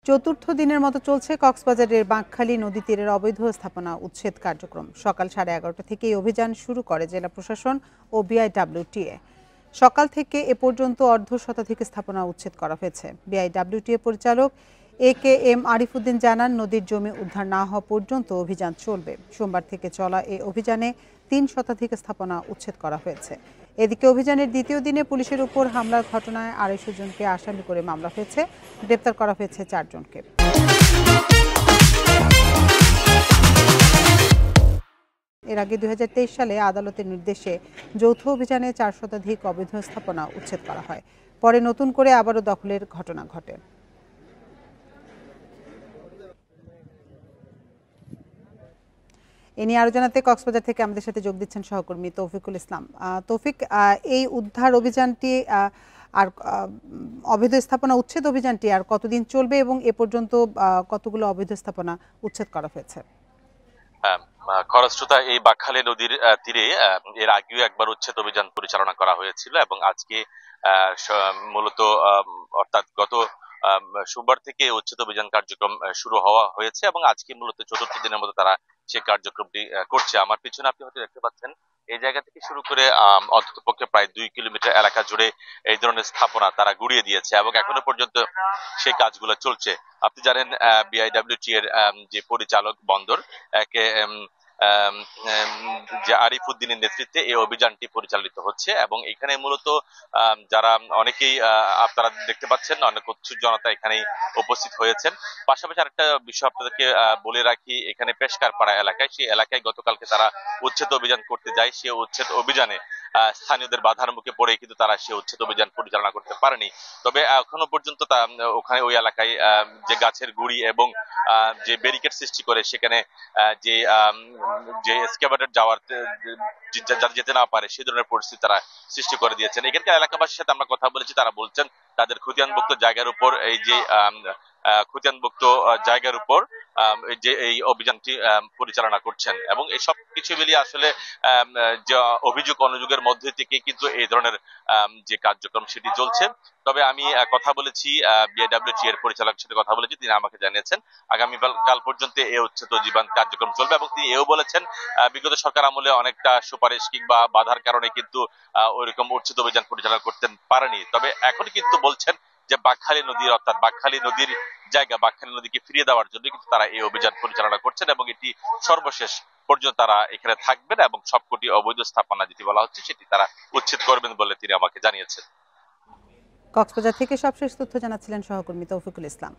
চতুর্থ দিনের মতো চলছে কক্সবাজারের বাঁকখালী নদী তীরের অবৈধ স্থাপনা উচ্ছেদ কার্যক্রম। সকাল 11:30 থেকেই অভিযান শুরু করে জেলা প্রশাসন ও বিআইডব্লিউটিএ। সকাল থেকে এ পর্যন্ত অর্ধশতাধিক স্থাপনা উচ্ছেদ করা হয়েছে। বিআইডব্লিউটিএ পরিচালক AKM আরিফুদ্দিন জানান, নদীর জমি উদ্ধার না হওয়া পর্যন্ত অভিযান চলবে। সোমবার থেকে চলা এই অভিযানে 3 শতাধিক স্থাপনা উচ্ছেদ করা হয়েছে। এদিকে অভিযানের দ্বিতীয় দিনে পুলিশের উপর হামলার ঘটনায় 250 জনকে আসামি করে মামলা হয়েছে। গ্রেপ্তার করা হয়েছে 4 জনকে। এর আগে 2023 সালে আদালতের নির্দেশে যৌথ অভিযানে 4 শতাধিক অবৈধ স্থাপনা উচ্ছেদ করা হয়। পরে নতুন করে আবারও দখলের ঘটনা ঘটে। এ নিয়ে আরো জানাতে কক্সবাজার থেকে আমাদের সাথে যোগ দিচ্ছেন সহকর্মী তৌফিকুল ইসলাম। তৌফিক, এই উদ্ধার অভিযানটি আর অবৈধ স্থাপনা উচ্ছেদ অভিযানটি আর কতদিন চলবে এবং এ পর্যন্ত কতগুলো অবৈধ স্থাপনা উচ্ছেদ করা হয়েছে? খরস্রোতা এই বাঁকখালী নদীর তীরে এর আগেও একবার উচ্ছেদ অভিযান পরিচালনা করা হয়েছিল এবং আজকে মূলত অর্থাৎ গত সোমবার থেকে উচ্ছেদ অভিযান কার্যক্রম শুরু হওয়া হয়েছে এবং আজকে মূলত চতুর্থ দিনের মতো তারা সেই কার্যক্রমটি করছে। আমার পিছনে আপনি হয়তো দেখতে পাচ্ছেন, এই জায়গা থেকে শুরু করে অন্ততপক্ষে প্রায় 2 কিলোমিটার এলাকা জুড়ে এই ধরনের স্থাপনা তারা গুড়িয়ে দিয়েছে এবং এখনো পর্যন্ত সেই কাজগুলো চলছে। আপনি জানেন বিআইডব্লিউটি এর যে পরিচালক বন্দর যে আরিফুদ্দিনের নেতৃত্বে এই অভিযানটি পরিচালিত হচ্ছে এবং এখানে মূলত যারা অনেকেই আপনারা দেখতে পাচ্ছেন, অনেক উৎসুক জনতা এখানে উপস্থিত হয়েছেন। পাশাপাশি আরেকটা বিষয় আপনাদেরকে বলে রাখি, এখানে পেশকারপাড়া এলাকায়, সেই এলাকায় গতকালকে তারা উচ্ছেদ অভিযান করতে যায়। সেই উচ্ছেদ অভিযানে স্থানীয়দের বাধার মুখে পড়ে কিন্তু তারা সেই উচ্ছেদ অভিযান পরিচালনা করতে পারেনি। তবে এখনো পর্যন্ত ওখানে ওই এলাকায় যে গাছের গুড়ি এবং যে ব্যারিকেড সৃষ্টি করে সেখানে যে এসকেভেটর যাওয়ার যারা যেতে না পারে সেই ধরনের পরিস্থিতি তারা সৃষ্টি করে দিয়েছেন। এখানকার এলাকাবাসীর সাথে আমরা কথা বলেছি, তারা বলছেন তাদের খতিয়ানভুক্ত জায়গার উপর এই যে খতিয়ানভুক্ত জায়গার উপর যে এই অভিযানটি পরিচালনা করছেন এবং এই সব কিছু মিলিয়ে আসলে যে অভিযোগ অনুযোগের মধ্যে থেকে কিন্তু এই ধরনের যে কার্যক্রম সেটি চলছে। তবে আমি কথা বলেছি বিআইডব্লিউটি এর পরিচালকের সাথে কথা বলেছি, তিনি আমাকে জানিয়েছেন আগামীকাল পর্যন্ত এই উচ্ছেদ অভিযান কার্যক্রম চলবে এবং তিনি এও বলেছেন বিগত সরকার আমলে অনেকটা সুপারিশ কিংবা বাধার কারণে কিন্তু ওইরকম উচ্ছেদ অভিযান পরিচালনা করতে পারেনি। তবে এখন কিন্তু বলছেন যে বাঁকখালী নদীর অর্থাৎ বাঁকখালী নদীর জায়গা বাঁকখালী নদীকে ফিরিয়ে দেওয়ার জন্য কিন্তু তারা এই অভিযান পরিচালনা করছেন এবং এটি সর্বশেষ পর্যন্ত তারা এখানে থাকবেন এবং সবকটি অবৈধ স্থাপনা যেটি বলা হচ্ছে সেটি তারা উচ্ছেদ করবেন বলে তিনি আমাকে জানিয়েছেন। কক্সবাজার থেকে সবশেষ তথ্য জানাচ্ছিলেন সহকর্মী তৌফিকুল ইসলাম।